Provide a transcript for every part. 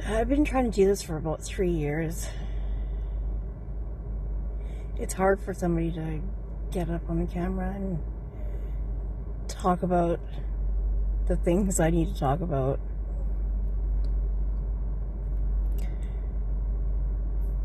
I've been trying to do this for about 3 years. It's hard for somebody to get up on the camera and talk about the things I need to talk about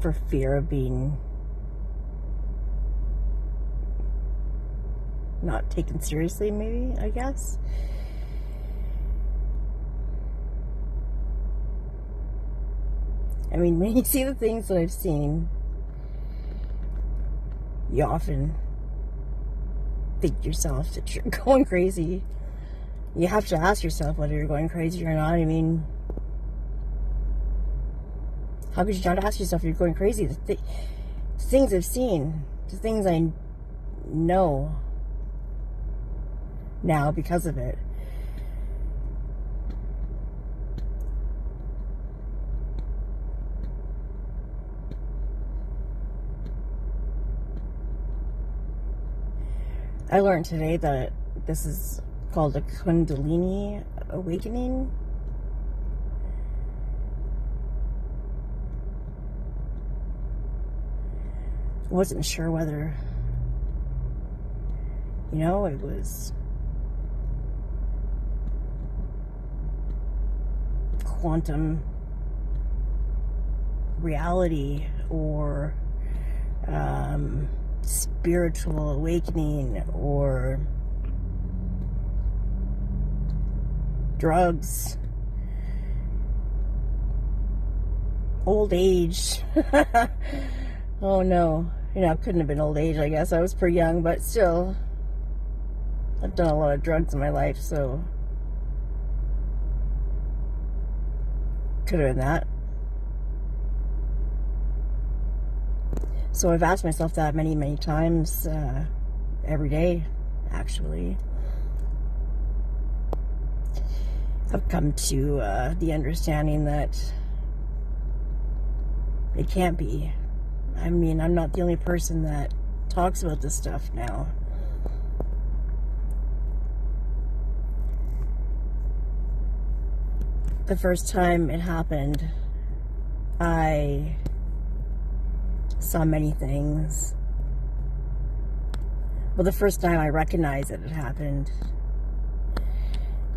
for fear of being not taken seriously, maybe, I guess. I mean, when you see the things that I've seen, you often think to yourself that you're going crazy. You have to ask yourself whether you're going crazy or not. I mean, how could you not ask yourself if you're going crazy? The things I've seen, the things I know now because of it. I learned today that this is called a Kundalini awakening. I wasn't sure whether, it was quantum reality or spiritual awakening or drugs, old age. Oh no, it couldn't have been old age, I guess. I was pretty young, but still, I've done a lot of drugs in my life, so could have been that. So I've asked myself that many, many times, every day, actually. I've come to the understanding that it can't be. I mean, I'm not the only person that talks about this stuff now. The first time it happened, I saw many things. Well, the first time I recognized that it happened.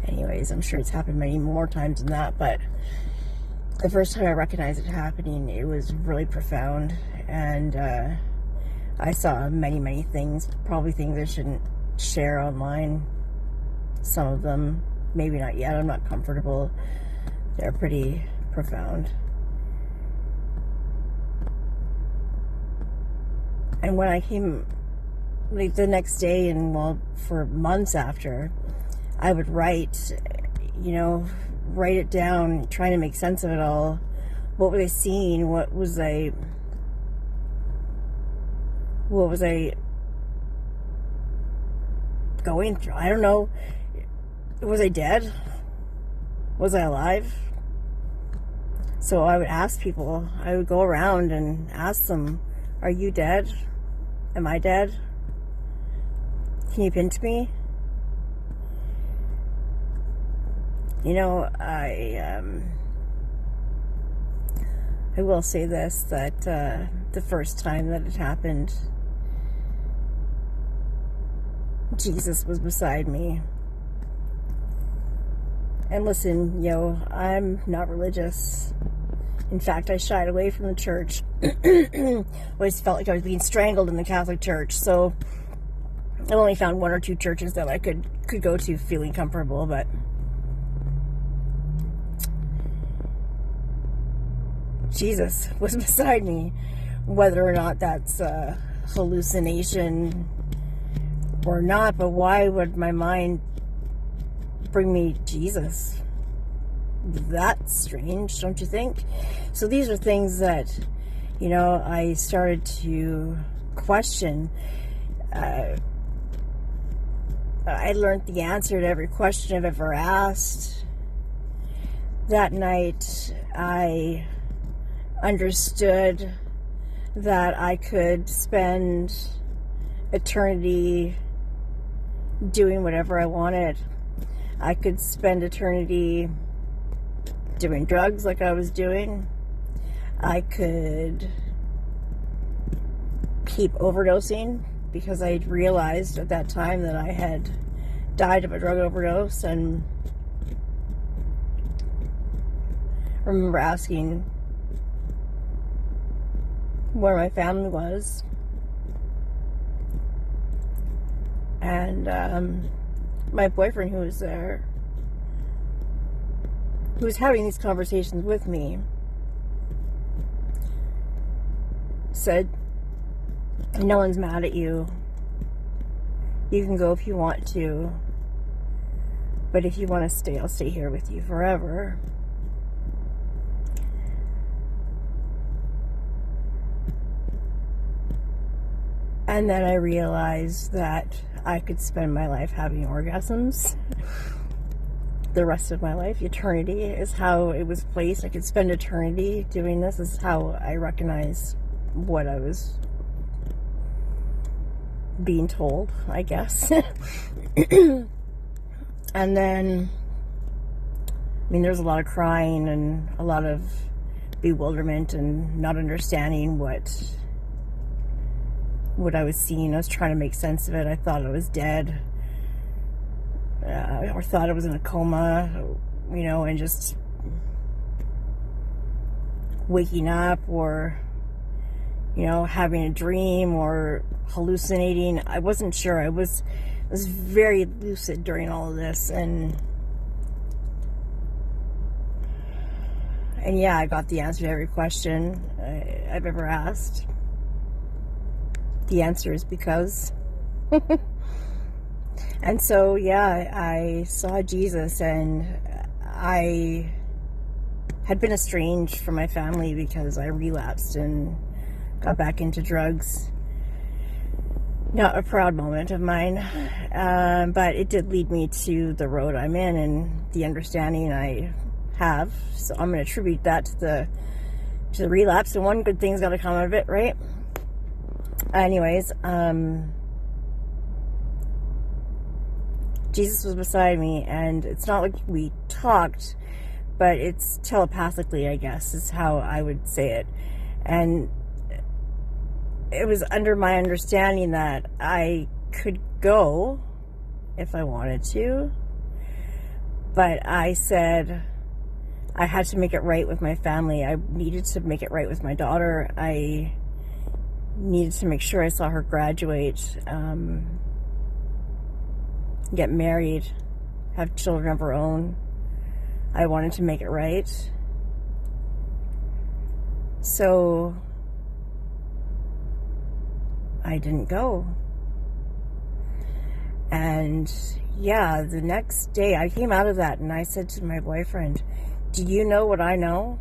Anyways, I'm sure it's happened many more times than that, but the first time I recognized it happening, it was really profound, and I saw many, many things, probably things I shouldn't share online. Some of them, maybe not yet, I'm not comfortable. They're pretty profound. And when I came, the next day and, for months after, I would write it down, trying to make sense of it all. What was I seeing? What was I going through? I don't know. Was I dead? Was I alive? So I would ask people, I would go around and ask them, are you dead? Am I dead? Can you pinch me? I will say this, that the first time that it happened, Jesus was beside me. And listen, I'm not religious. In fact, I shied away from the church. I always felt like I was being strangled in the Catholic Church. So I only found one or two churches that I could go to feeling comfortable. But Jesus was beside me. Whether or not that's a hallucination or not, but why would my mind bring me Jesus? That's strange, don't you think? So these are things that, I started to question. I learned the answer to every question I've ever asked. That night, I understood that I could spend eternity doing whatever I wanted. I could spend eternity doing drugs like I was doing. I could keep overdosing because I realized at that time that I had died of a drug overdose, and I remember asking where my family was, and my boyfriend who was there, who was having these conversations with me, said, no one's mad at you. You can go if you want to, but if you want to stay, I'll stay here with you forever. And then I realized that I could spend my life having orgasms. The rest of my life, eternity is how it was placed. I could spend eternity doing this. This is how I recognize what I was being told, I guess. And then, I mean, there's a lot of crying and a lot of bewilderment and not understanding what I was seeing. I was trying to make sense of it. I thought I was dead, or thought I was in a coma, you know, and just waking up, or, you know, having a dream or hallucinating. I wasn't sure. I was very lucid during all of this, and yeah, I got the answer to every question I've ever asked. The answer is because. And so, yeah, I saw Jesus, and I had been estranged from my family because I relapsed and got back into drugs. Not a proud moment of mine, but it did lead me to the road I'm in and the understanding I have. So I'm going to attribute that to the relapse, and one good thing's got to come out of it, right? Anyways, Jesus was beside me, and it's not like we talked, but it's telepathically, I guess, is how I would say it. And it was under my understanding that I could go if I wanted to, but I said I had to make it right with my family. I needed to make it right with my daughter. I needed to make sure I saw her graduate, get married, have children of her own. I wanted to make it right. So I didn't go. And yeah, the next day I came out of that and I said to my boyfriend, do you know what I know?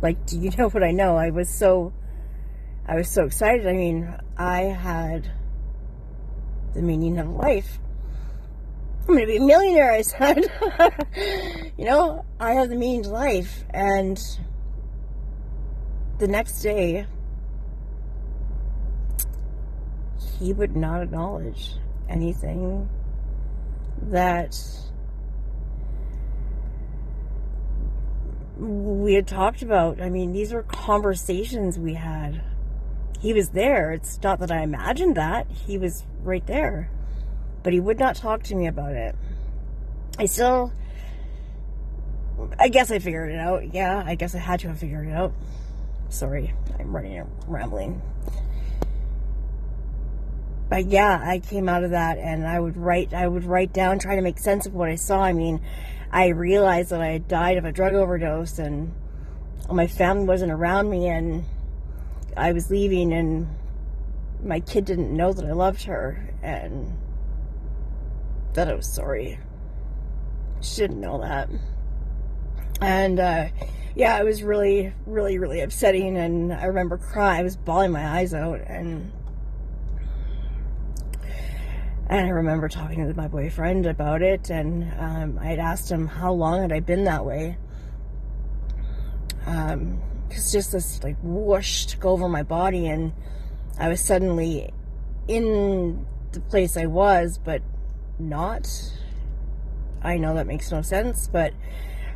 Like, do you know what I know? I was so excited. I mean, I had the meaning of life. I'm going to be a millionaire, I said. You know, I have the meaning of life. And the next day, he would not acknowledge anything that we had talked about. I mean, these were conversations we had. He was there. It's not that I imagined that. He was right there. But he would not talk to me about it. I guess I figured it out. Yeah, I guess I had to have figured it out. Sorry, I'm rambling. But yeah, I came out of that, and I would write down, try to make sense of what I saw. I mean, I realized that I had died of a drug overdose, and my family wasn't around me, and I was leaving, and my kid didn't know that I loved her, and that I was sorry. She didn't know that. And yeah, it was really, really, really upsetting, and I remember crying. I was bawling my eyes out, and I remember talking to my boyfriend about it, and I had asked him how long had I been that way. Because just this like whoosh took over my body, and I was suddenly in the place I was, but not. I know that makes no sense, but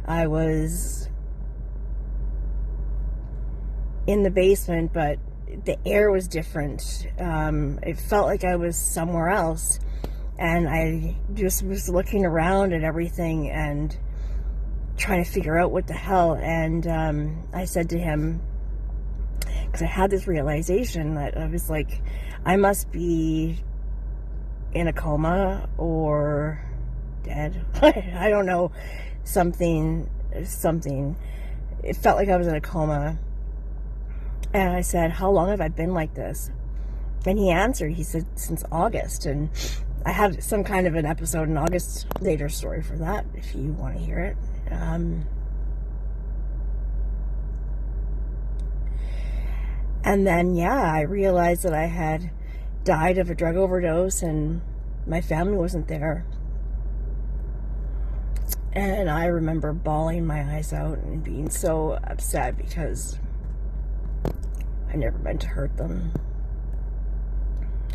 I was in the basement, but the air was different. It felt like I was somewhere else, and I just was looking around at everything and trying to figure out what the hell. And I said to him, because I had this realization that I was like, I must be in a coma or dead. I don't know, something. It felt like I was in a coma. And I said, how long have I been like this? And he answered, he said, since August. And I had some kind of an episode in August, later story for that, if you want to hear it. And then, yeah, I realized that I had died of a drug overdose and my family wasn't there. And I remember bawling my eyes out and being so upset because I never meant to hurt them.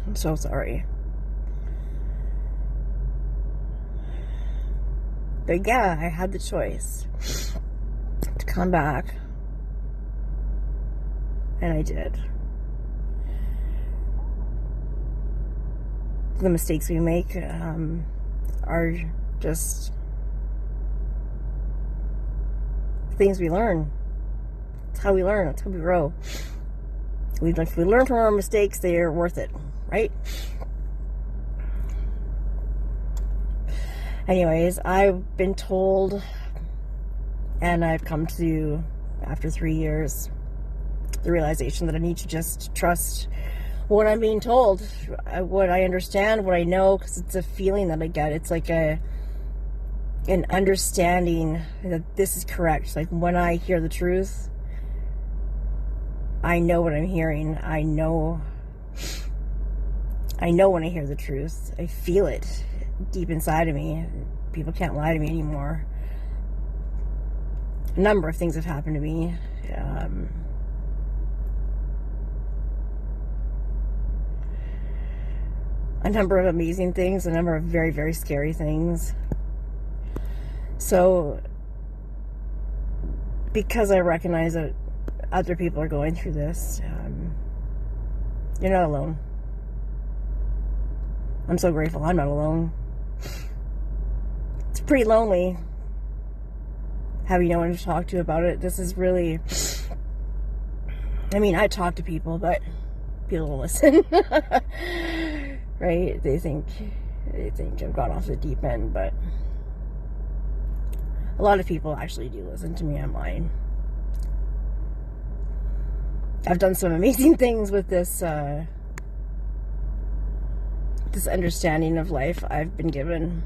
I'm so sorry. But yeah, I had the choice to come back. And I did. The mistakes we make are just things we learn. That's how we learn. That's how we grow. If we learn from our mistakes, they are worth it, right? Anyways, I've been told, and I've come to, after 3 years, the realization that I need to just trust what I'm being told, what I understand, what I know, because it's a feeling that I get. It's like an understanding that this is correct. Like when I hear the truth, I know what I'm hearing. I know when I hear the truth. I feel it deep inside of me. People can't lie to me anymore. A number of things have happened to me. A number of amazing things, a number of very, very scary things. So, because I recognize that other people are going through this, you're not alone. I'm so grateful I'm not alone. It's pretty lonely having no one to talk to about it. This is really, I mean, I talk to people, but people don't listen. Right? They think I've gone off the deep end, but a lot of people actually do listen to me online. I've done some amazing things with this this understanding of life I've been given.